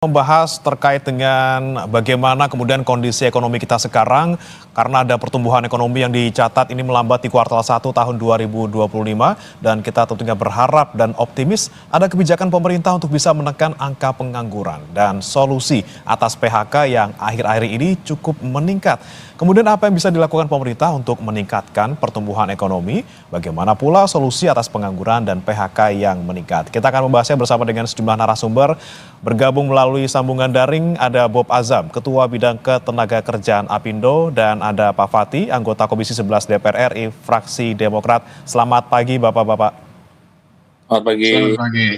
Membahas terkait dengan bagaimana kemudian kondisi ekonomi kita sekarang karena ada pertumbuhan ekonomi yang dicatat ini melambat di kuartal 1 tahun 2025 dan kita tentunya berharap dan optimis ada kebijakan pemerintah untuk bisa menekan angka pengangguran dan solusi atas PHK yang akhir-akhir ini cukup meningkat. Kemudian apa yang bisa dilakukan pemerintah untuk meningkatkan pertumbuhan ekonomi? Bagaimana pula solusi atas pengangguran dan PHK yang meningkat? Kita akan membahasnya bersama dengan sejumlah narasumber. Bergabung melalui sambungan daring ada Bob Azam, Ketua Bidang Ketenagakerjaan Apindo, dan ada Pak Fatih, anggota Komisi 11 DPR RI, fraksi Demokrat. Selamat pagi Bapak-Bapak. Selamat pagi. Selamat pagi.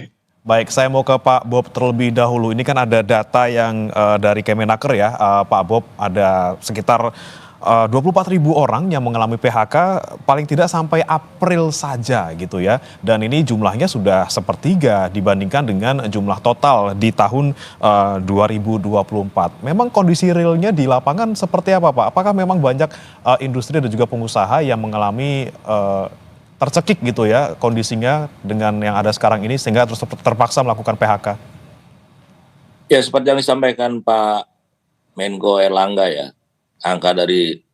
Baik, saya mau ke Pak Bob terlebih dahulu. Ini kan ada data yang dari Kemenaker ya, Pak Bob, ada sekitar 24.000 orang yang mengalami PHK paling tidak sampai April saja gitu ya. Dan ini jumlahnya sudah sepertiga dibandingkan dengan jumlah total di tahun 2024. Memang kondisi realnya di lapangan seperti apa Pak? Apakah memang banyak industri dan juga pengusaha yang mengalami tercekik gitu ya kondisinya dengan yang ada sekarang ini sehingga terus terpaksa melakukan PHK? Ya, seperti yang disampaikan Pak Menko Erlangga ya, angka dari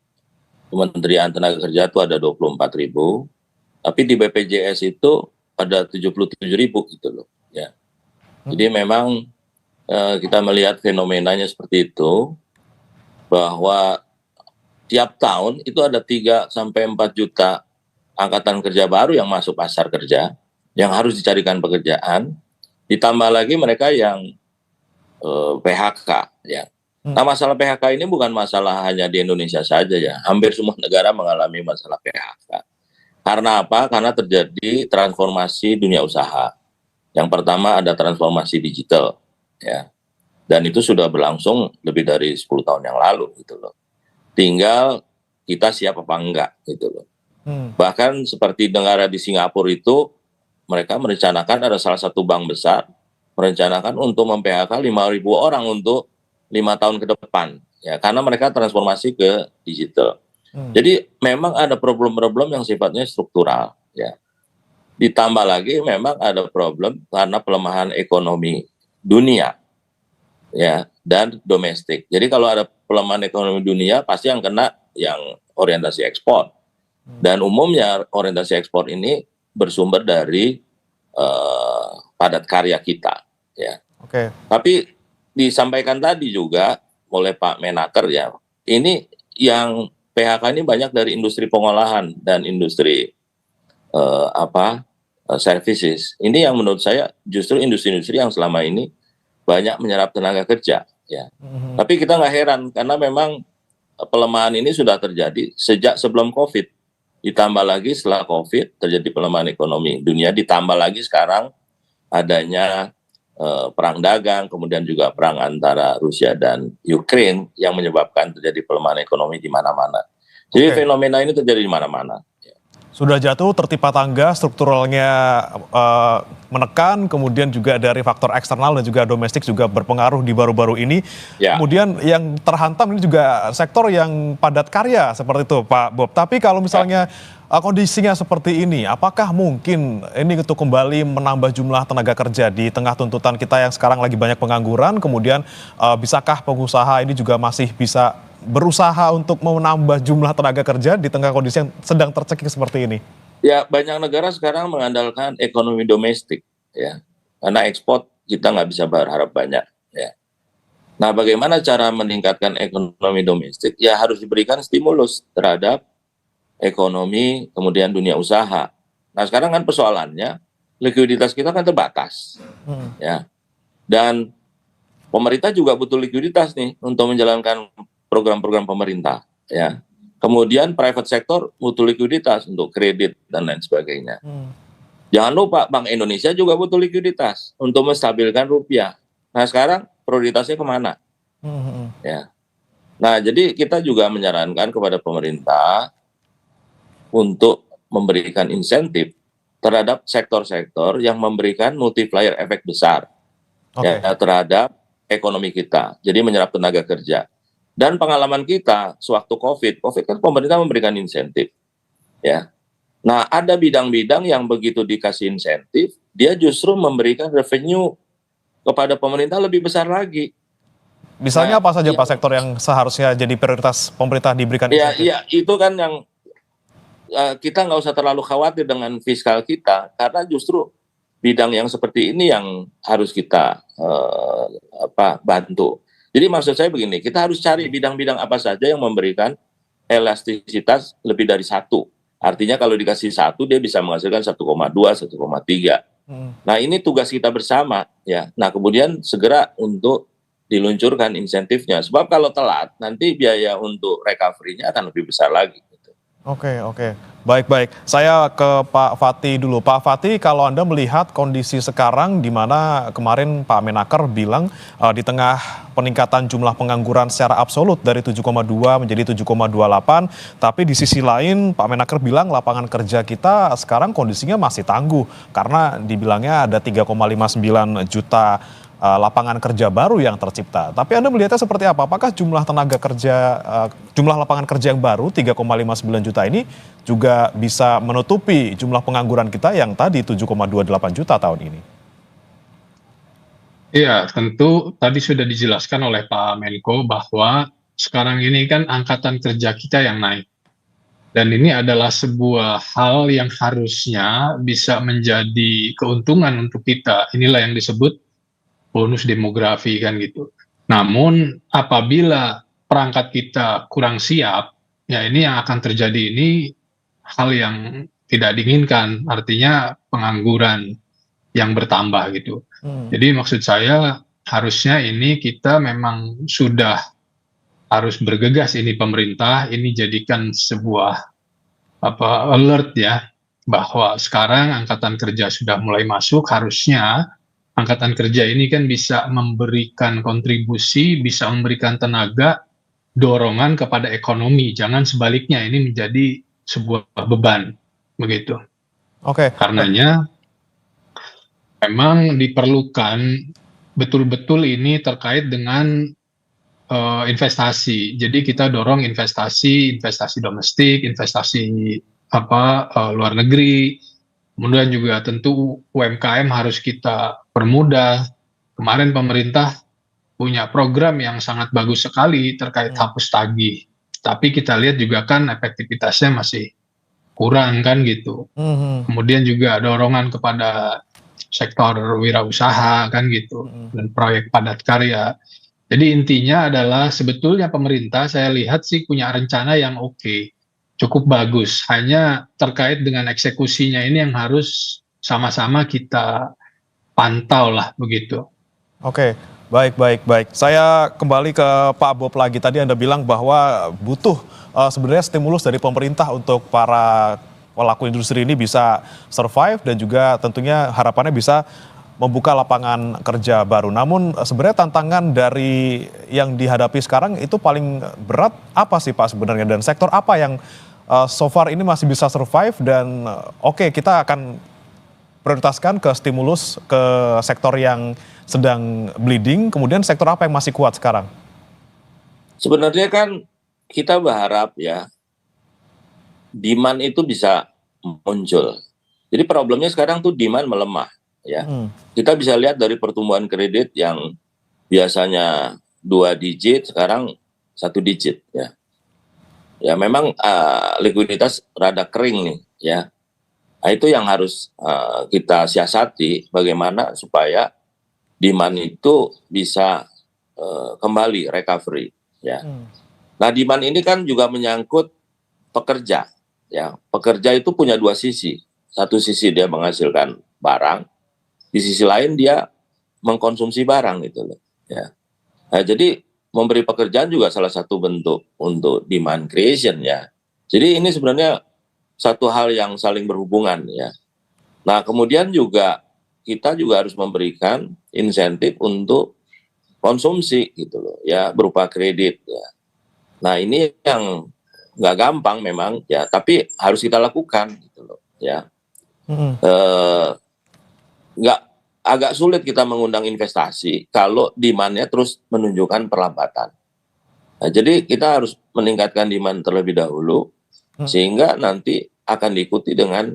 Kementerian Tenaga Kerja itu ada 24.000, tapi di BPJS itu ada 77.000 gitu loh. Ya. Jadi memang kita melihat fenomenanya seperti itu, bahwa tiap tahun itu ada 3 sampai 4 juta angkatan kerja baru yang masuk pasar kerja, yang harus dicarikan pekerjaan, ditambah lagi mereka yang PHK ya. Nah, masalah PHK ini bukan masalah hanya di Indonesia saja ya. Hampir semua negara mengalami masalah PHK. Karena apa? Karena terjadi transformasi dunia usaha. Yang pertama ada transformasi digital ya. Dan itu sudah berlangsung lebih dari 10 tahun yang lalu gitu loh. Tinggal kita siap apa enggak gitu loh. Bahkan seperti negara di Singapura itu, mereka merencanakan, ada salah satu bank besar merencanakan untuk mem-PHK 5.000 orang untuk 5 tahun ke depan ya, karena mereka transformasi ke digital. Jadi memang ada problem-problem yang sifatnya struktural ya. Ditambah lagi memang ada problem karena pelemahan ekonomi dunia ya dan domestik. Jadi kalau ada pelemahan ekonomi dunia pasti yang kena yang orientasi ekspor. Dan umumnya orientasi ekspor ini bersumber dari padat karya kita ya. Oke. Tapi disampaikan tadi juga oleh Pak Menaker ya, ini yang PHK ini banyak dari industri pengolahan dan industri services. Ini yang menurut saya justru industri-industri yang selama ini banyak menyerap tenaga kerja ya. Tapi kita nggak heran karena memang pelemahan ini sudah terjadi sejak sebelum COVID. Ditambah lagi setelah COVID terjadi pelemahan ekonomi dunia, ditambah lagi sekarang adanya perang dagang, kemudian juga perang antara Rusia dan Ukraine yang menyebabkan terjadi pelemahan ekonomi di mana-mana. Jadi fenomena ini terjadi di mana-mana. Sudah jatuh tertimpa tangga, strukturalnya menekan, kemudian juga dari faktor eksternal dan juga domestik juga berpengaruh di baru-baru ini. Ya. Kemudian yang terhantam ini juga sektor yang padat karya seperti itu Pak Bob. Tapi kalau misalnya kondisinya seperti ini, apakah mungkin ini untuk kembali menambah jumlah tenaga kerja di tengah tuntutan kita yang sekarang lagi banyak pengangguran, kemudian bisakah pengusaha ini juga masih bisa berusaha untuk menambah jumlah tenaga kerja di tengah kondisi yang sedang tercekik seperti ini? Ya, banyak negara sekarang mengandalkan ekonomi domestik ya, karena ekspor kita nggak bisa berharap banyak ya. Nah, bagaimana cara meningkatkan ekonomi domestik? Ya harus diberikan stimulus terhadap ekonomi, kemudian dunia usaha. Nah, sekarang kan persoalannya likuiditas kita kan terbatas ya, dan pemerintah juga butuh likuiditas nih untuk menjalankan program-program pemerintah ya. Kemudian private sector butuh likuiditas untuk kredit dan lain sebagainya. Jangan lupa Bank Indonesia juga butuh likuiditas untuk menstabilkan rupiah. Nah, sekarang prioritasnya kemana? Ya. Nah, jadi kita juga menyarankan kepada pemerintah untuk memberikan insentif terhadap sektor-sektor yang memberikan multiplier efek besar ya, terhadap ekonomi kita. Jadi menyerap tenaga kerja. Dan pengalaman kita sewaktu COVID kan pemerintah memberikan insentif, ya. Nah, ada bidang-bidang yang begitu dikasih insentif, dia justru memberikan revenue kepada pemerintah lebih besar lagi. Misalnya Nah, apa saja ya, Pak sektor yang seharusnya jadi prioritas pemerintah diberikan ya, insentif? ya itu kan yang kita nggak usah terlalu khawatir dengan fiskal kita, karena justru bidang yang seperti ini yang harus kita bantu. Jadi maksud saya begini, kita harus cari bidang-bidang apa saja yang memberikan elastisitas lebih dari satu. Artinya kalau dikasih satu, dia bisa menghasilkan 1,2, 1,3. Hmm. Nah ini tugas kita bersama ya. Nah kemudian segera untuk diluncurkan insentifnya. Sebab kalau telat, nanti biaya untuk recovery-nya akan lebih besar lagi. Oke, oke. Baik-baik. Saya ke Pak Fatih dulu. Pak Fatih, kalau Anda melihat kondisi sekarang di mana kemarin Pak Menaker bilang di tengah peningkatan jumlah pengangguran secara absolut dari 7,2 menjadi 7,28, tapi di sisi lain Pak Menaker bilang lapangan kerja kita sekarang kondisinya masih tangguh karena dibilangnya ada 3,59 juta lapangan kerja baru yang tercipta. Tapi Anda melihatnya seperti apa? Apakah jumlah tenaga kerja, jumlah lapangan kerja yang baru 3,59 juta ini juga bisa menutupi jumlah pengangguran kita yang tadi 7,28 juta tahun ini? Iya, tentu tadi sudah dijelaskan oleh Pak Menko bahwa sekarang ini kan angkatan kerja kita yang naik. Dan ini adalah sebuah hal yang harusnya bisa menjadi keuntungan untuk kita. Inilah yang disebut bonus demografi kan gitu. Namun apabila perangkat kita kurang siap, ya ini yang akan terjadi ini hal yang tidak diinginkan, artinya pengangguran yang bertambah gitu. Jadi maksud saya harusnya ini kita memang sudah harus bergegas, ini pemerintah ini jadikan sebuah alert ya, bahwa sekarang angkatan kerja sudah mulai masuk, harusnya angkatan kerja ini kan bisa memberikan kontribusi, bisa memberikan tenaga, dorongan kepada ekonomi. Jangan sebaliknya ini menjadi sebuah beban, begitu. Oke. Karenanya memang diperlukan betul-betul ini terkait dengan investasi. Jadi kita dorong investasi domestik, investasi luar negeri. Kemudian juga tentu UMKM harus kita permudah. Kemarin pemerintah punya program yang sangat bagus sekali terkait hapus tagih. Tapi kita lihat juga kan efektivitasnya masih kurang kan gitu. Kemudian juga dorongan kepada sektor wirausaha kan gitu, dan proyek padat karya. Jadi intinya adalah sebetulnya pemerintah saya lihat sih punya rencana yang oke, cukup bagus. Hanya terkait dengan eksekusinya ini yang harus sama-sama kita pantau lah begitu. Oke, baik. Saya kembali ke Pak Bob lagi. Tadi Anda bilang bahwa butuh sebenarnya stimulus dari pemerintah untuk para pelaku industri ini bisa survive dan juga tentunya harapannya bisa membuka lapangan kerja baru. Namun sebenarnya tantangan dari yang dihadapi sekarang itu paling berat apa sih Pak sebenarnya, dan sektor apa yang so far ini masih bisa survive dan oke, kita akan prioritaskan ke stimulus ke sektor yang sedang bleeding, kemudian sektor apa yang masih kuat sekarang? Sebenarnya kan kita berharap ya demand itu bisa muncul. Jadi problemnya sekarang tuh demand melemah ya. Kita bisa lihat dari pertumbuhan kredit yang biasanya 2 digit sekarang 1 digit ya. Ya memang likuiditas rada kering nih ya. Nah, itu yang harus kita siasati, bagaimana supaya demand itu bisa kembali recovery ya. Nah demand ini kan juga menyangkut pekerja ya. Pekerja itu punya 2 sisi. Satu sisi dia menghasilkan barang, di sisi lain dia mengkonsumsi barang gitu loh ya. Nah, jadi memberi pekerjaan juga salah satu bentuk untuk demand creation ya. Jadi ini sebenarnya satu hal yang saling berhubungan ya. Nah kemudian juga kita juga harus memberikan insentif untuk konsumsi gitu loh ya, berupa kredit ya. Nah ini yang nggak gampang memang ya, tapi harus kita lakukan gitu loh ya. Nggak, agak sulit kita mengundang investasi kalau demand-nya terus menunjukkan perlambatan. Nah, jadi kita harus meningkatkan demand terlebih dahulu sehingga nanti akan diikuti dengan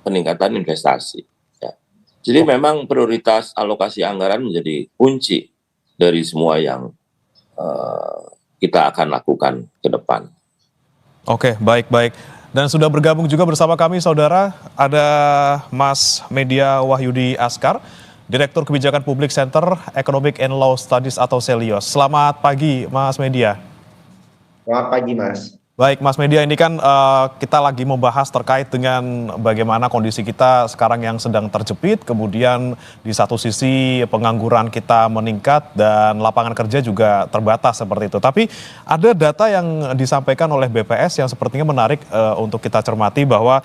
peningkatan investasi. Ya. Jadi memang prioritas alokasi anggaran menjadi kunci dari semua yang kita akan lakukan ke depan. Oke, baik-baik. Dan sudah bergabung juga bersama kami saudara, ada Mas Media Wahyudi Askar, Direktur Kebijakan Publik Center Economic and Law Studies atau Celios. Selamat pagi Mas Media. Selamat pagi, Mas. Baik Mas Media, ini kan kita lagi membahas terkait dengan bagaimana kondisi kita sekarang yang sedang terjepit, kemudian di satu sisi pengangguran kita meningkat dan lapangan kerja juga terbatas seperti itu. Tapi ada data yang disampaikan oleh BPS yang sepertinya menarik untuk kita cermati bahwa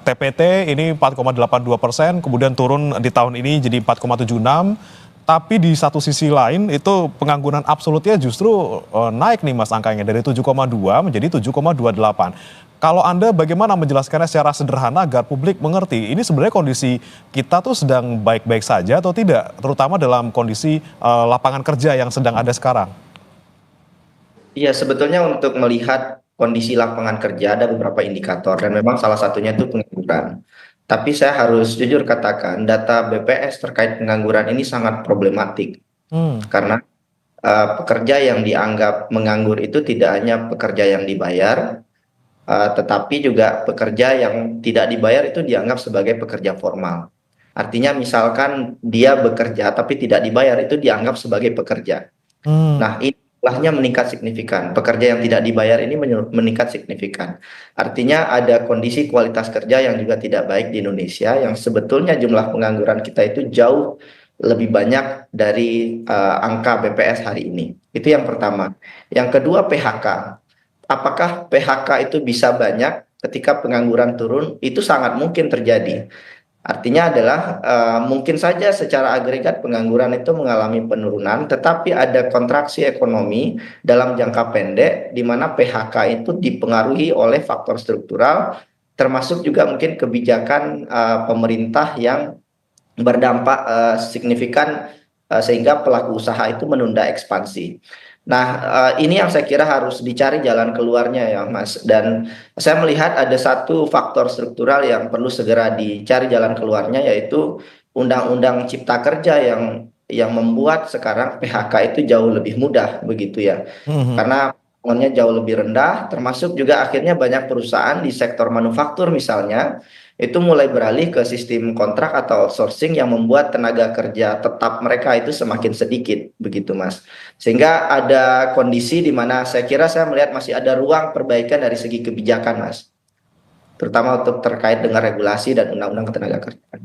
TPT ini 4,82%, kemudian turun di tahun ini jadi 4,76%. Tapi di satu sisi lain itu pengangguran absolutnya justru naik nih Mas angkanya dari 7,2 menjadi 7,28. Kalau Anda bagaimana menjelaskannya secara sederhana agar publik mengerti ini sebenarnya kondisi kita tuh sedang baik-baik saja atau tidak, terutama dalam kondisi lapangan kerja yang sedang ada sekarang? Iya, sebetulnya untuk melihat kondisi lapangan kerja ada beberapa indikator dan memang salah satunya itu pengangguran. Tapi saya harus jujur katakan data BPS terkait pengangguran ini sangat problematik karena pekerja yang dianggap menganggur itu tidak hanya pekerja yang dibayar, tetapi juga pekerja yang tidak dibayar itu dianggap sebagai pekerja formal. Artinya misalkan dia bekerja tapi tidak dibayar itu dianggap sebagai pekerja. Nah, ini jumlahnya meningkat signifikan. Pekerja yang tidak dibayar ini meningkat signifikan. Artinya ada kondisi kualitas kerja yang juga tidak baik di Indonesia, yang sebetulnya jumlah pengangguran kita itu jauh lebih banyak dari angka BPS hari ini. Itu yang pertama. Yang kedua, PHK. Apakah PHK itu bisa banyak ketika pengangguran turun? Itu sangat mungkin terjadi. Artinya adalah mungkin saja secara agregat pengangguran itu mengalami penurunan, tetapi ada kontraksi ekonomi dalam jangka pendek di mana PHK itu dipengaruhi oleh faktor struktural, termasuk juga mungkin kebijakan pemerintah yang berdampak signifikan sehingga pelaku usaha itu menunda ekspansi. Nah, ini yang saya kira harus dicari jalan keluarnya ya, Mas. Dan saya melihat ada satu faktor struktural yang perlu segera dicari jalan keluarnya, yaitu Undang-Undang Cipta Kerja yang membuat sekarang PHK itu jauh lebih mudah, begitu ya. Karena potongannya jauh lebih rendah, termasuk juga akhirnya banyak perusahaan di sektor manufaktur misalnya, itu mulai beralih ke sistem kontrak atau outsourcing yang membuat tenaga kerja tetap mereka itu semakin sedikit, begitu Mas. Sehingga ada kondisi di mana saya kira saya melihat masih ada ruang perbaikan dari segi kebijakan, Mas. Terutama untuk terkait dengan regulasi dan undang-undang ketenagakerjaan.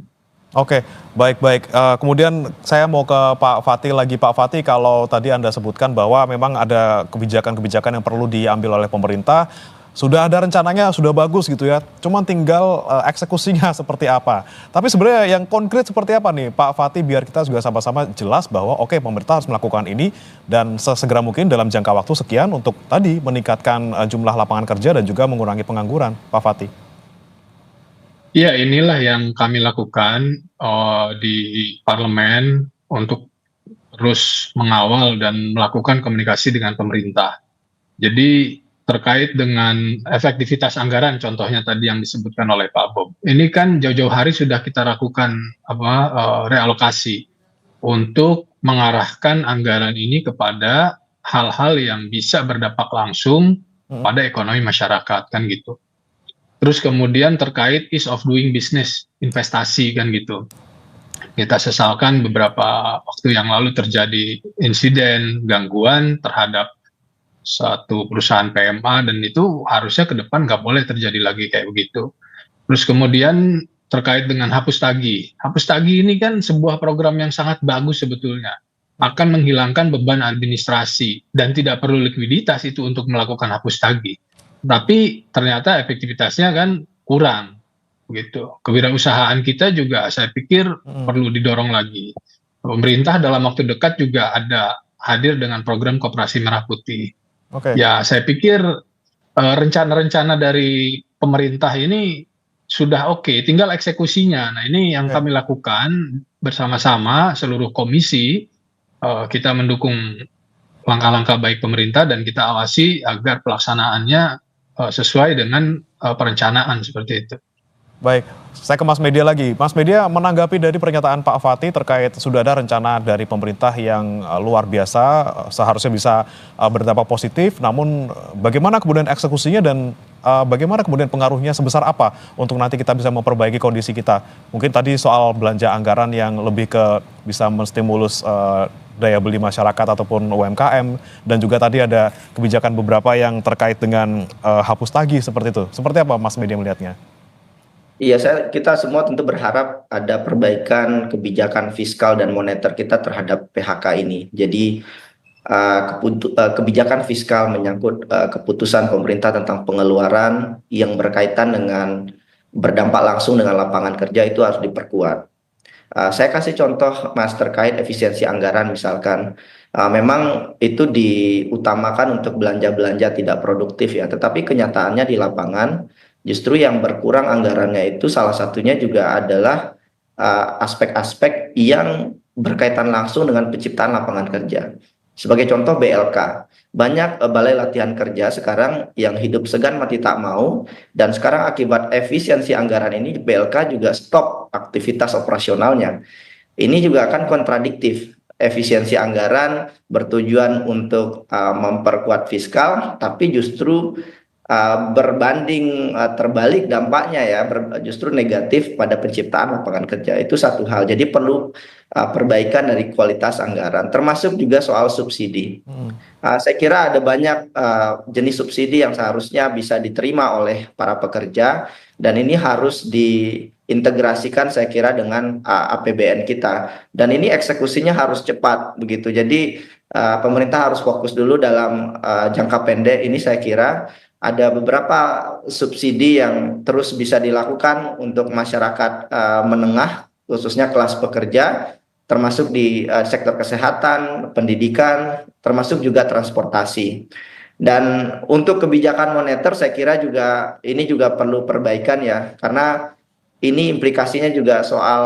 Oke, baik-baik. Kemudian saya mau ke Pak Fatih lagi. Pak Fatih, kalau tadi Anda sebutkan bahwa memang ada kebijakan-kebijakan yang perlu diambil oleh pemerintah, sudah ada rencananya, sudah bagus gitu ya. Cuman tinggal eksekusinya seperti apa. Tapi sebenarnya yang konkret seperti apa nih Pak Fatih, biar kita juga sama-sama jelas bahwa oke, pemerintah harus melakukan ini dan sesegera mungkin dalam jangka waktu sekian untuk tadi meningkatkan jumlah lapangan kerja dan juga mengurangi pengangguran, Pak Fatih. Ya, inilah yang kami lakukan di parlemen untuk terus mengawal dan melakukan komunikasi dengan pemerintah. Jadi terkait dengan efektivitas anggaran, contohnya tadi yang disebutkan oleh Pak Bob. Ini kan jauh-jauh hari sudah kita lakukan realokasi untuk mengarahkan anggaran ini kepada hal-hal yang bisa berdampak langsung pada ekonomi masyarakat, kan gitu. Terus kemudian terkait ease of doing business, investasi kan gitu. Kita sesalkan beberapa waktu yang lalu terjadi insiden gangguan terhadap satu perusahaan PMA dan itu harusnya ke depan nggak boleh terjadi lagi kayak begitu. Terus kemudian terkait dengan hapus tagih. Hapus tagih ini kan sebuah program yang sangat bagus sebetulnya. Akan menghilangkan beban administrasi dan tidak perlu likuiditas itu untuk melakukan hapus tagih. Tapi ternyata efektivitasnya kan kurang gitu. Kewirausahaan kita juga saya pikir perlu didorong lagi. Pemerintah dalam waktu dekat juga ada hadir dengan program Koperasi Merah Putih. Oke. Ya, saya pikir rencana-rencana dari pemerintah ini sudah oke, tinggal eksekusinya. Nah, ini yang kami lakukan bersama-sama seluruh komisi. Kita mendukung langkah-langkah baik pemerintah dan kita awasi agar pelaksanaannya sesuai dengan perencanaan seperti itu. Baik, saya ke Mas Media lagi. Mas Media, menanggapi dari pernyataan Pak Fatih terkait sudah ada rencana dari pemerintah yang luar biasa, seharusnya bisa berdampak positif, namun bagaimana kemudian eksekusinya dan bagaimana kemudian pengaruhnya sebesar apa untuk nanti kita bisa memperbaiki kondisi kita? Mungkin tadi soal belanja anggaran yang lebih ke bisa menstimulus daya beli masyarakat ataupun UMKM, dan juga tadi ada kebijakan beberapa yang terkait dengan hapus tagih seperti itu. Seperti apa Mas Media melihatnya? Iya, kita semua tentu berharap ada perbaikan kebijakan fiskal dan moneter kita terhadap PHK ini. Jadi kebijakan fiskal menyangkut keputusan pemerintah tentang pengeluaran yang berkaitan dengan berdampak langsung dengan lapangan kerja itu harus diperkuat. Saya kasih contoh Mas terkait efisiensi anggaran misalkan. Memang itu diutamakan untuk belanja-belanja tidak produktif ya, tetapi kenyataannya di lapangan justru yang berkurang anggarannya itu salah satunya juga adalah aspek-aspek yang berkaitan langsung dengan penciptaan lapangan kerja. Sebagai contoh BLK, banyak balai latihan kerja sekarang yang hidup segan mati tak mau, dan sekarang akibat efisiensi anggaran ini BLK juga stop aktivitas operasionalnya. Ini juga akan kontradiktif. Efisiensi anggaran bertujuan untuk memperkuat fiskal, tapi justru berbanding terbalik dampaknya ya, justru negatif pada penciptaan lapangan kerja. Itu satu hal. Jadi perlu perbaikan dari kualitas anggaran, termasuk juga soal subsidi. Saya kira ada banyak jenis subsidi yang seharusnya bisa diterima oleh para pekerja, dan ini harus diintegrasikan saya kira dengan APBN kita. Dan ini eksekusinya harus cepat begitu. Jadi pemerintah harus fokus dulu dalam jangka pendek ini. Saya kira ada beberapa subsidi yang terus bisa dilakukan untuk masyarakat menengah, khususnya kelas pekerja, termasuk di sektor kesehatan, pendidikan, termasuk juga transportasi. Dan untuk kebijakan moneter saya kira juga ini juga perlu perbaikan ya, karena ini implikasinya juga soal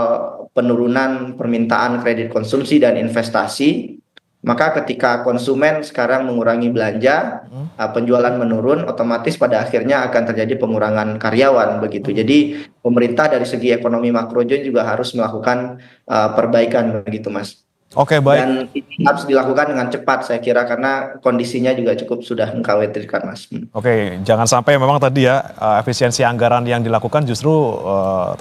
penurunan permintaan kredit konsumsi dan investasi. Maka ketika konsumen sekarang mengurangi belanja, penjualan menurun, otomatis pada akhirnya akan terjadi pengurangan karyawan begitu. Jadi pemerintah dari segi ekonomi makrojo juga harus melakukan perbaikan begitu, Mas. Oke, baik. Dan ini harus dilakukan dengan cepat saya kira, karena kondisinya juga cukup sudah mengkhawatirkan, Mas. Oke, jangan sampai memang tadi ya efisiensi anggaran yang dilakukan justru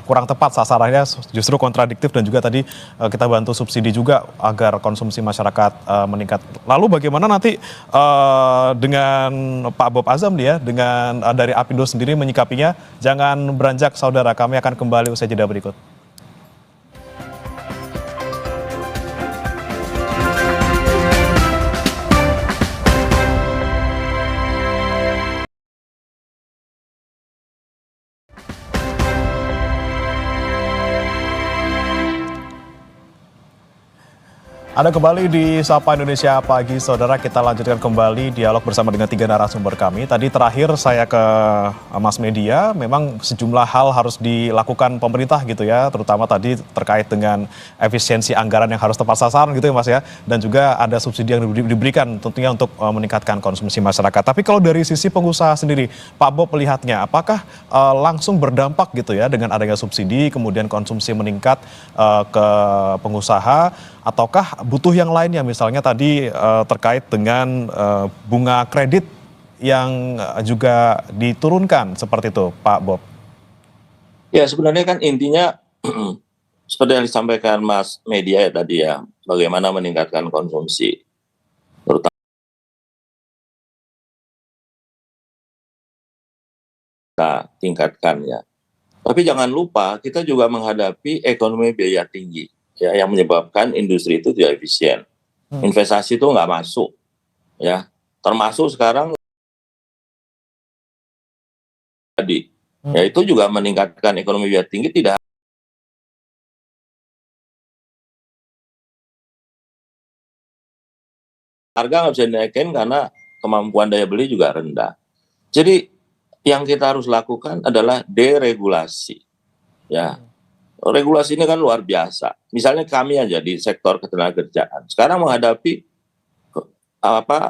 kurang tepat sasarannya, justru kontradiktif, dan juga tadi kita bantu subsidi juga agar konsumsi masyarakat meningkat. Lalu bagaimana nanti dengan Pak Bob Azam nih ya, dengan dari Apindo sendiri menyikapinya? Jangan beranjak saudara, kami akan kembali usai jeda berikut. Anda kembali di Sapa Indonesia Pagi, saudara. Kita lanjutkan kembali dialog bersama dengan 3 narasumber kami. Tadi terakhir saya ke Mas Media, memang sejumlah hal harus dilakukan pemerintah gitu ya, terutama tadi terkait dengan efisiensi anggaran yang harus tepat sasaran gitu ya Mas ya, dan juga ada subsidi yang diberikan tentunya untuk meningkatkan konsumsi masyarakat. Tapi kalau dari sisi pengusaha sendiri, Pak Bob melihatnya, apakah langsung berdampak gitu ya dengan adanya subsidi, kemudian konsumsi meningkat ke pengusaha, ataukah butuh yang lainnya, misalnya tadi terkait dengan bunga kredit yang juga diturunkan seperti itu, Pak Bob? Ya, sebenarnya kan intinya seperti yang disampaikan Mas Media ya tadi ya, bagaimana meningkatkan konsumsi, terutama kita tingkatkan ya. Tapi jangan lupa kita juga menghadapi ekonomi biaya tinggi ya, yang menyebabkan industri itu tidak efisien. Investasi itu nggak masuk ya, termasuk sekarang tadi ya, itu juga meningkatkan ekonomi biaya tinggi. Tidak, harga nggak bisa dinaikin karena kemampuan daya beli juga rendah. Jadi yang kita harus lakukan adalah deregulasi ya. Regulasi ini kan luar biasa. Misalnya kami aja di sektor ketenagakerjaan sekarang menghadapi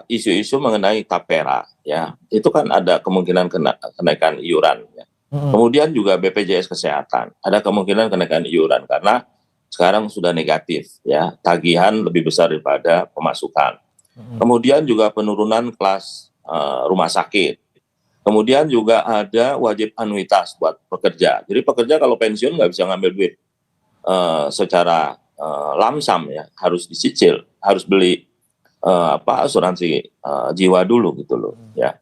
isu-isu mengenai tapera ya, itu kan ada kemungkinan kenaikan iuran ya. Kemudian juga BPJS Kesehatan, ada kemungkinan kenaikan iuran karena sekarang sudah negatif ya, tagihan lebih besar daripada pemasukan. Kemudian juga penurunan kelas rumah sakit. Kemudian juga ada wajib anuitas buat pekerja. Jadi pekerja kalau pensiun nggak bisa ngambil duit secara lamsam ya, harus dicicil, harus beli asuransi jiwa dulu gitu loh ya.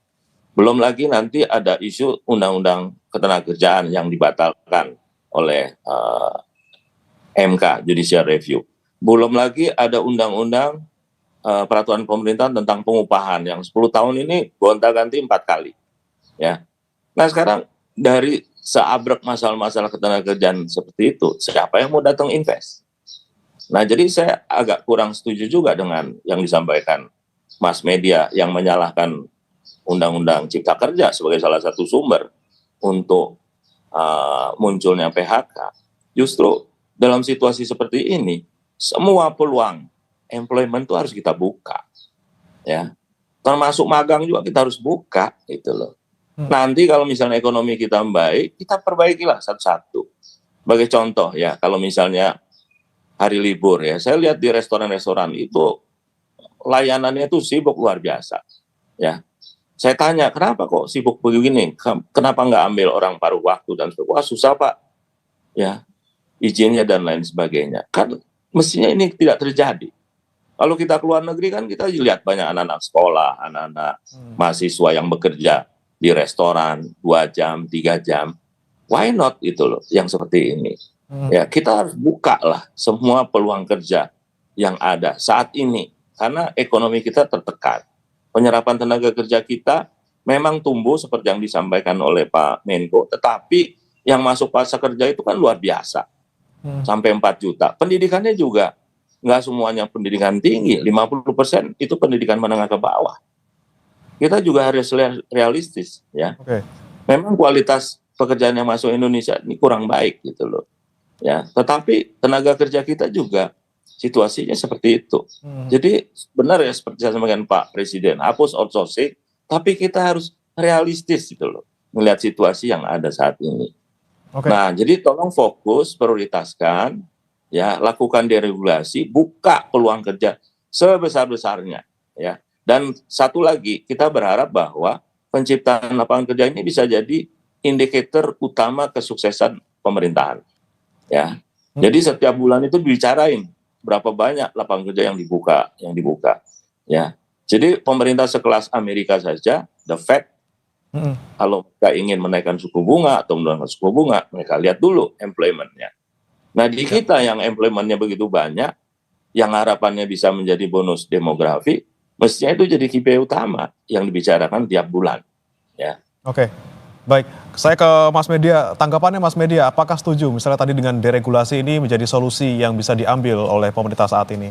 Belum lagi nanti ada isu undang-undang ketenagakerjaan yang dibatalkan oleh MK Judicial Review. Belum lagi ada undang-undang peraturan pemerintahan tentang pengupahan yang 10 tahun ini gonta-ganti 4 kali. Ya. Nah sekarang dari seabrek masalah-masalah ketenagakerjaan seperti itu, siapa yang mau datang invest? Nah jadi saya agak kurang setuju juga dengan yang disampaikan mass media yang menyalahkan Undang-Undang Cipta Kerja sebagai salah satu sumber untuk munculnya PHK. Justru dalam situasi seperti ini, semua peluang employment itu harus kita buka, ya. Termasuk magang juga kita harus buka, gitu loh. Nanti kalau misalnya ekonomi kita baik, kita perbaikilah satu-satu. Sebagai contoh ya, kalau misalnya hari libur ya, saya lihat di restoran-restoran itu layanannya itu sibuk luar biasa, ya. Saya tanya, kenapa kok sibuk begini? Kenapa nggak ambil orang paruh waktu dan sebagainya? Wah susah Pak, ya, izinnya dan lain sebagainya. Kan mestinya ini tidak terjadi. Kalau kita keluar negeri kan kita lihat banyak anak-anak sekolah, anak-anak mahasiswa yang bekerja di restoran 2 jam, 3 jam. Why not itu loh, yang seperti ini. Ya kita harus buka lah semua peluang kerja yang ada saat ini. Karena ekonomi kita tertekan. Penyerapan tenaga kerja kita memang tumbuh seperti yang disampaikan oleh Pak Menko, tetapi yang masuk pasar kerja itu kan luar biasa, sampai 4 juta. Pendidikannya juga nggak semuanya pendidikan tinggi, 50% itu pendidikan menengah ke bawah. Kita juga harus realistis, ya. Memang kualitas pekerjaan yang masuk Indonesia ini kurang baik gitu loh, ya. Tetapi tenaga kerja kita juga situasinya seperti itu. Jadi benar ya seperti saya sampaikan Pak Presiden, hapus outsourcing, tapi kita harus realistis gitu loh, melihat situasi yang ada saat ini. Nah, jadi tolong fokus, prioritaskan, ya, lakukan deregulasi, buka peluang kerja sebesar-besarnya, ya. Dan satu lagi, kita berharap bahwa penciptaan lapangan kerja ini bisa jadi indikator utama kesuksesan pemerintahan, ya. Jadi setiap bulan itu dibicarain berapa banyak lapangan kerja yang dibuka, ya. Jadi pemerintah sekelas Amerika saja, the Fed, kalau mereka ingin menaikkan suku bunga atau menurunkan suku bunga, mereka lihat dulu employment-nya. Nah di kita yang employment-nya begitu banyak, yang harapannya bisa menjadi bonus demografi, mestinya itu jadi KPI utama yang dibicarakan tiap bulan, ya. Baik, saya ke Mas Media. Tanggapannya Mas Media, apakah setuju misalnya tadi dengan deregulasi ini menjadi solusi yang bisa diambil oleh pemerintah saat ini?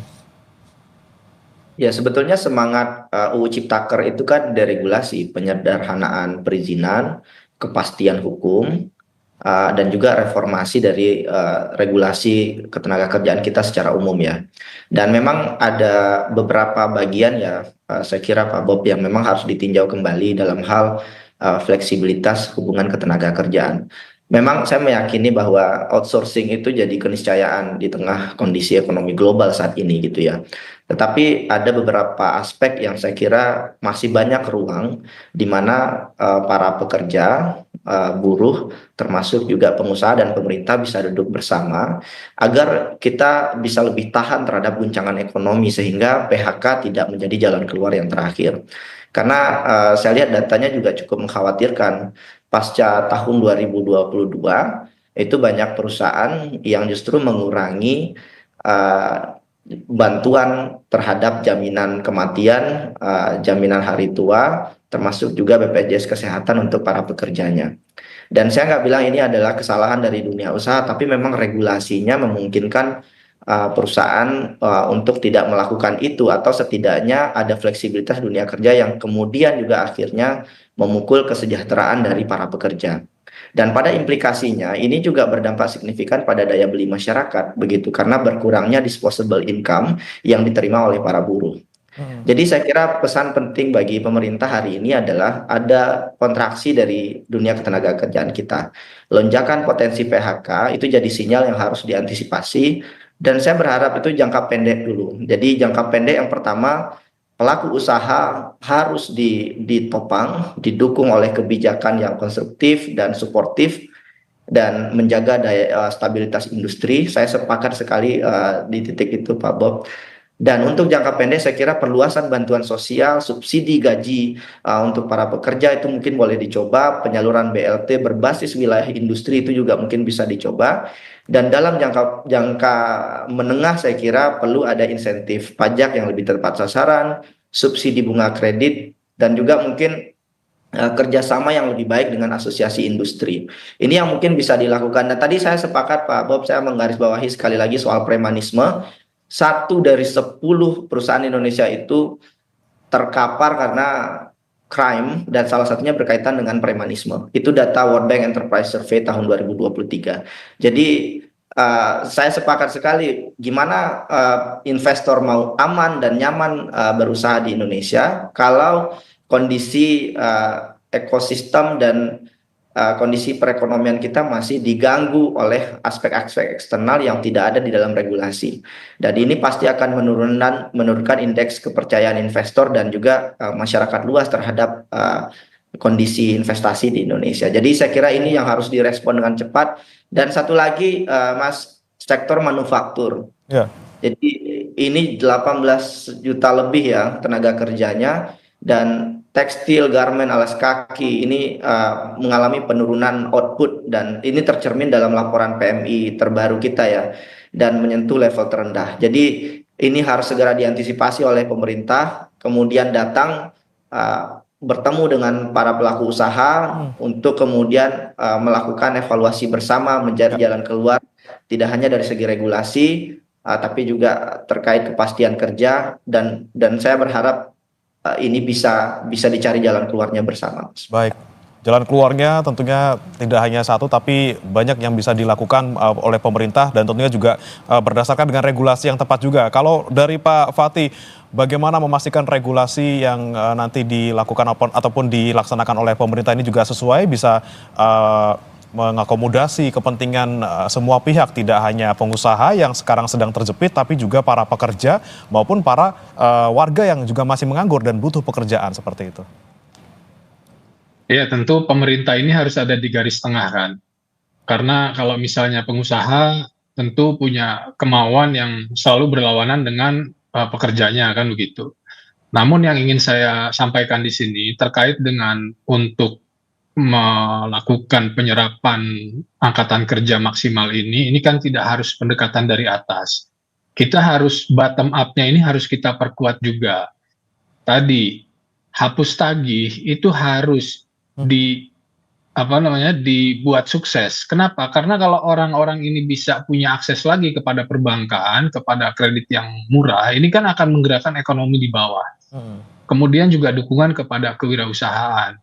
Ya, sebetulnya semangat UU Ciptaker itu kan deregulasi, penyederhanaan perizinan, kepastian hukum, dan juga reformasi dari regulasi ketenagakerjaan kita secara umum ya. Dan memang ada beberapa bagian ya, saya kira Pak Bob, yang memang harus ditinjau kembali dalam hal fleksibilitas hubungan ketenagakerjaan. Memang saya meyakini bahwa outsourcing itu jadi keniscayaan di tengah kondisi ekonomi global saat ini gitu ya. Tetapi ada beberapa aspek yang saya kira masih banyak ruang di mana para pekerja, buruh, termasuk juga pengusaha dan pemerintah bisa duduk bersama agar kita bisa lebih tahan terhadap guncangan ekonomi sehingga PHK tidak menjadi jalan keluar yang terakhir. Karena saya lihat datanya juga cukup mengkhawatirkan. Pasca tahun 2022 itu banyak perusahaan yang justru mengurangi bantuan terhadap jaminan kematian, jaminan hari tua, termasuk juga BPJS Kesehatan untuk para pekerjanya. Dan saya nggak bilang ini adalah kesalahan dari dunia usaha, tapi memang regulasinya memungkinkan perusahaan untuk tidak melakukan itu, atau setidaknya ada fleksibilitas dunia kerja yang kemudian juga akhirnya memukul kesejahteraan dari para pekerja. Dan pada implikasinya ini juga berdampak signifikan pada daya beli masyarakat begitu, karena berkurangnya disposable income yang diterima oleh para buruh. Hmm. Jadi saya kira pesan penting bagi pemerintah hari ini adalah ada kontraksi dari dunia ketenagakerjaan kita. Lonjakan potensi PHK itu jadi sinyal yang harus diantisipasi dan saya berharap itu jangka pendek dulu. Jadi jangka pendek yang pertama, pelaku usaha harus ditopang, didukung oleh kebijakan yang konstruktif dan suportif dan menjaga stabilitas industri. Saya sepakat sekali di titik itu Pak Bob. Dan untuk jangka pendek saya kira perluasan bantuan sosial, subsidi gaji untuk para pekerja itu mungkin boleh dicoba, penyaluran BLT berbasis wilayah industri itu juga mungkin bisa dicoba. Dan dalam jangka jangka menengah saya kira perlu ada insentif pajak yang lebih tepat sasaran, subsidi bunga kredit dan juga mungkin kerjasama yang lebih baik dengan asosiasi industri. Ini yang mungkin bisa dilakukan. Dan tadi saya sepakat Pak Bob, saya menggarisbawahi sekali lagi soal premanisme. 1 dari 10 perusahaan Indonesia itu terkapar karena crime dan salah satunya berkaitan dengan premanisme. Itu data World Bank Enterprise Survey tahun 2023. Jadi saya sepakat sekali gimana investor mau aman dan nyaman berusaha di Indonesia kalau kondisi ekosistem dan kondisi perekonomian kita masih diganggu oleh aspek-aspek eksternal yang tidak ada di dalam regulasi. Dan ini pasti akan menurunkan indeks kepercayaan investor dan juga masyarakat luas terhadap kondisi investasi di Indonesia. Jadi saya kira ini yang harus direspon dengan cepat. Dan satu lagi Mas, sektor manufaktur. Ya. Jadi ini 18 juta lebih ya tenaga kerjanya dan tekstil, garmen, alas kaki ini mengalami penurunan output dan ini tercermin dalam laporan PMI terbaru kita ya dan menyentuh level terendah. Jadi ini harus segera diantisipasi oleh pemerintah, kemudian datang bertemu dengan para pelaku usaha untuk kemudian melakukan evaluasi bersama mencari jalan keluar tidak hanya dari segi regulasi tapi juga terkait kepastian kerja dan saya berharap ini bisa dicari jalan keluarnya bersama. Baik, jalan keluarnya tentunya tidak hanya satu, tapi banyak yang bisa dilakukan oleh pemerintah dan tentunya juga berdasarkan dengan regulasi yang tepat juga. Kalau dari Pak Fatih, bagaimana memastikan regulasi yang nanti dilakukan ataupun dilaksanakan oleh pemerintah ini juga sesuai, bisa mengakomodasi kepentingan semua pihak, tidak hanya pengusaha yang sekarang sedang terjepit, tapi juga para pekerja maupun para warga yang juga masih menganggur dan butuh pekerjaan seperti itu. Ya, tentu pemerintah ini harus ada di garis tengah kan. Karena kalau misalnya pengusaha tentu punya kemauan yang selalu berlawanan dengan pekerjanya kan begitu. Namun yang ingin saya sampaikan di sini terkait dengan untuk melakukan penyerapan angkatan kerja maksimal ini kan tidak harus pendekatan dari atas. Kita harus bottom up-nya ini harus kita perkuat juga. Tadi hapus tagih itu harus dibuat sukses. Kenapa? Karena kalau orang-orang ini bisa punya akses lagi kepada perbankan, kepada kredit yang murah, ini kan akan menggerakkan ekonomi di bawah. Kemudian juga dukungan kepada kewirausahaan.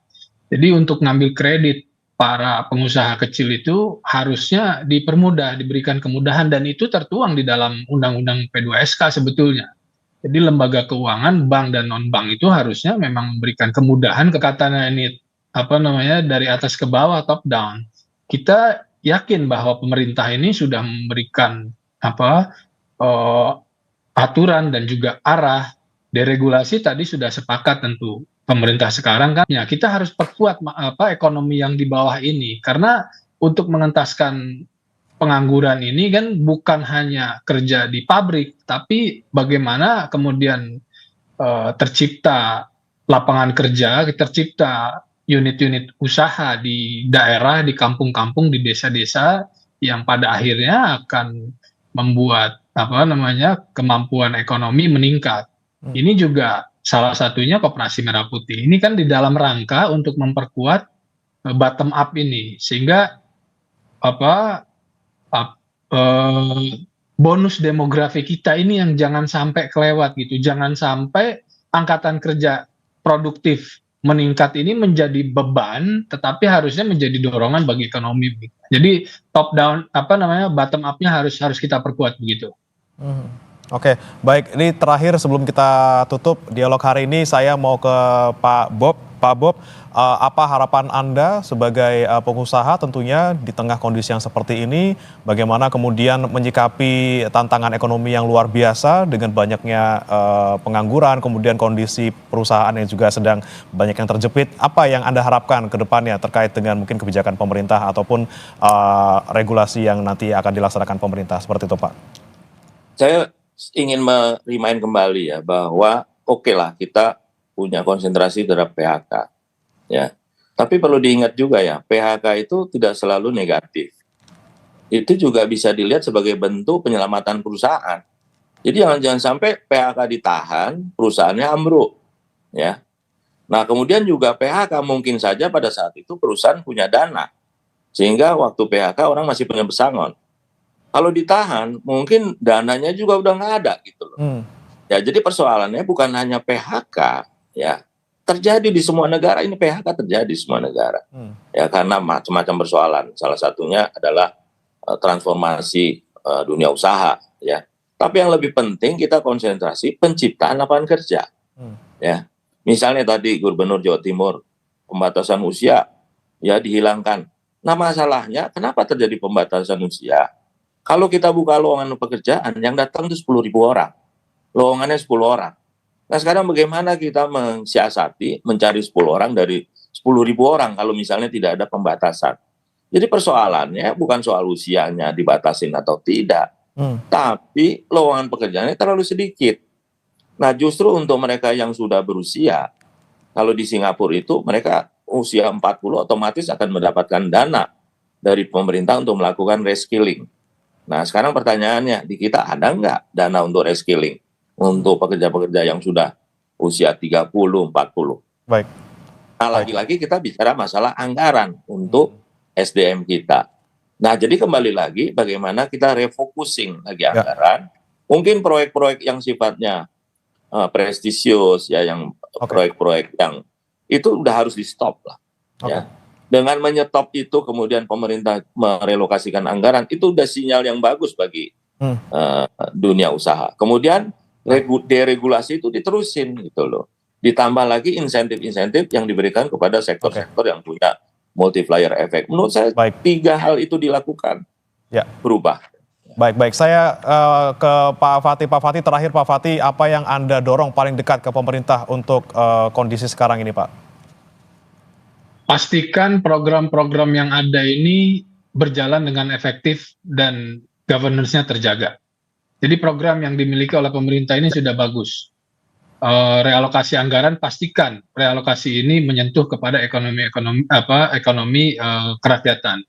Jadi untuk ngambil kredit para pengusaha kecil itu harusnya dipermudah, diberikan kemudahan dan itu tertuang di dalam Undang-Undang P2SK sebetulnya. Jadi lembaga keuangan, bank dan non-bank itu harusnya memang memberikan kemudahan ke katanya ini dari atas ke bawah, top down. Kita yakin bahwa pemerintah ini sudah memberikan aturan dan juga arah. Deregulasi tadi sudah sepakat tentu. Pemerintah sekarang kan ya kita harus perkuat ekonomi yang di bawah ini karena untuk mengentaskan pengangguran ini kan bukan hanya kerja di pabrik tapi bagaimana kemudian tercipta lapangan kerja, tercipta unit-unit usaha di daerah, di kampung-kampung, di desa-desa yang pada akhirnya akan membuat kemampuan ekonomi meningkat. Ini juga salah satunya Koperasi Merah Putih. Ini kan di dalam rangka untuk memperkuat bottom up ini, sehingga bonus demografi kita ini yang jangan sampai kelewat gitu. Jangan sampai angkatan kerja produktif meningkat ini menjadi beban, tetapi harusnya menjadi dorongan bagi ekonomi. Jadi top down bottom up-nya harus kita perkuat begitu. Oke, baik. Ini terakhir sebelum kita tutup dialog hari ini, saya mau ke Pak Bob. Pak Bob, apa harapan Anda sebagai pengusaha tentunya di tengah kondisi yang seperti ini, bagaimana kemudian menyikapi tantangan ekonomi yang luar biasa dengan banyaknya pengangguran, kemudian kondisi perusahaan yang juga sedang banyak yang terjepit. Apa yang Anda harapkan ke depannya terkait dengan mungkin kebijakan pemerintah ataupun regulasi yang nanti akan dilaksanakan pemerintah, seperti itu Pak? Saya ingin merimain kembali ya bahwa oke lah kita punya konsentrasi terhadap PHK ya. Tapi perlu diingat juga ya, PHK itu tidak selalu negatif. Itu juga bisa dilihat sebagai bentuk penyelamatan perusahaan. Jadi jangan sampai PHK ditahan, perusahaannya ambruk ya. Nah, kemudian juga PHK mungkin saja pada saat itu perusahaan punya dana. Sehingga waktu PHK orang masih punya pesangon. Kalau ditahan, mungkin dananya juga udah nggak ada gitu loh. Ya, jadi persoalannya bukan hanya PHK, ya terjadi di semua negara. Ini PHK terjadi di semua negara, ya karena macam-macam persoalan. Salah satunya adalah transformasi dunia usaha, ya. Tapi yang lebih penting kita konsentrasi penciptaan lapangan kerja, ya. Misalnya tadi Gubernur Jawa Timur pembatasan usia, ya dihilangkan. Nah masalahnya kenapa terjadi pembatasan usia? Kalau kita buka lowongan pekerjaan, yang datang itu 10.000 orang. Lowongannya 10 orang. Nah sekarang bagaimana kita mensiasati, mencari 10 orang dari 10.000 orang kalau misalnya tidak ada pembatasan. Jadi persoalannya bukan soal usianya dibatasin atau tidak. Tapi lowongan pekerjaannya terlalu sedikit. Nah justru untuk mereka yang sudah berusia, kalau di Singapura itu mereka usia 40 otomatis akan mendapatkan dana dari pemerintah untuk melakukan reskilling. Nah sekarang pertanyaannya, di kita ada nggak dana untuk reskilling untuk pekerja-pekerja yang sudah usia 30, 40? Baik. Nah lagi-lagi kita bicara masalah anggaran untuk SDM kita. Nah jadi kembali lagi bagaimana kita refocusing lagi anggaran. Mungkin proyek-proyek yang sifatnya prestisius, ya yang proyek-proyek yang itu udah harus di stop lah. Ya. Dengan menyetop itu kemudian pemerintah merelokasikan anggaran, itu udah sinyal yang bagus bagi dunia usaha. Kemudian deregulasi itu diterusin gitu loh. Ditambah lagi insentif-insentif yang diberikan kepada sektor-sektor yang punya multiplier effect. Menurut saya 3 hal itu dilakukan, berubah. Baik. Saya ke Pak Fatih. Pak Fatih, terakhir Pak Fatih, apa yang Anda dorong paling dekat ke pemerintah untuk kondisi sekarang ini Pak? Pastikan program-program yang ada ini berjalan dengan efektif dan governance-nya terjaga. Jadi program yang dimiliki oleh pemerintah ini sudah bagus. Realokasi anggaran, pastikan realokasi ini menyentuh kepada ekonomi kerakyatan.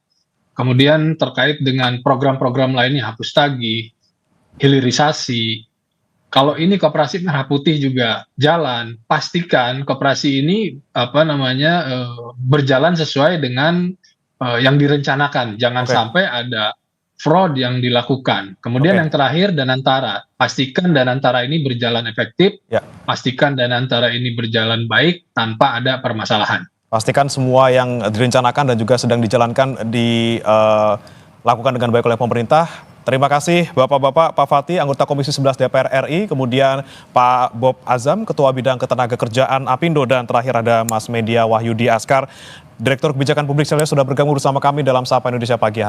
Kemudian terkait dengan program-program lainnya, hapus tagih, hilirisasi. Kalau ini koperasi merah putih juga jalan, pastikan koperasi ini berjalan sesuai dengan yang direncanakan. Jangan sampai ada fraud yang dilakukan. Kemudian yang terakhir, Danantara. Pastikan Danantara ini berjalan efektif, pastikan Danantara ini berjalan baik tanpa ada permasalahan. Pastikan semua yang direncanakan dan juga sedang dijalankan dilakukan dengan baik oleh pemerintah. Terima kasih Bapak-Bapak, Pak Fatih, anggota Komisi 11 DPR RI, kemudian Pak Bob Azam, Ketua Bidang Ketenagakerjaan Apindo, dan terakhir ada Mas Media Wahyudi Askar, Direktur Kebijakan Publik sudah bergabung bersama kami dalam Sapa Indonesia Pagi.